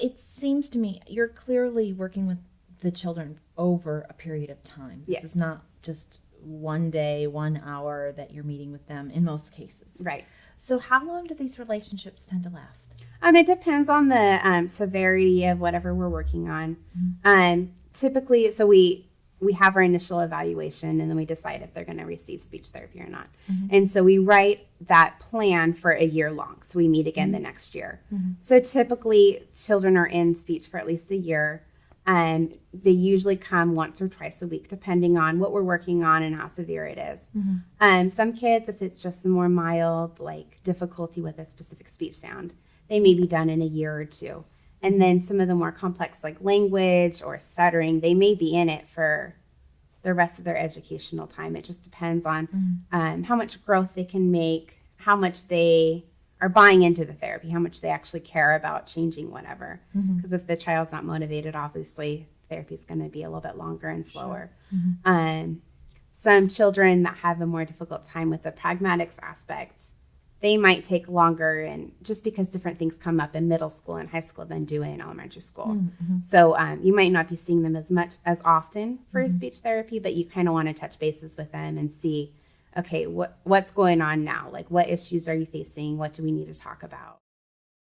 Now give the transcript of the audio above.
It seems to me you're clearly working with the children over a period of time. This is not just one day, 1 hour that you're meeting with them in most cases. Right. So how long do these relationships tend to last? It depends on the severity of whatever we're working on. Typically, so we have our initial evaluation, and then we decide if they're going to receive speech therapy or not. And so we write that plan for a year long. So we meet again the next year. So typically, children are in speech for at least a year. They usually come once or twice a week, depending on what we're working on and how severe it is. Some kids, if it's just a more mild, like difficulty with a specific speech sound, they may be done in a year or two. And then some of the more complex, like language or stuttering, they may be in it for the rest of their educational time. It just depends on how much growth they can make, how much they are buying into the therapy, how much they actually care about changing whatever. Because if the child's not motivated, obviously therapy is going to be a little bit longer and slower. Some children that have a more difficult time with the pragmatics aspect, they might take longer, and just because different things come up in middle school and high school than do in elementary school. So you might not be seeing them as often for speech therapy, but you kind of want to touch bases with them and see, okay, what's going on now? Like, what issues are you facing? What do we need to talk about?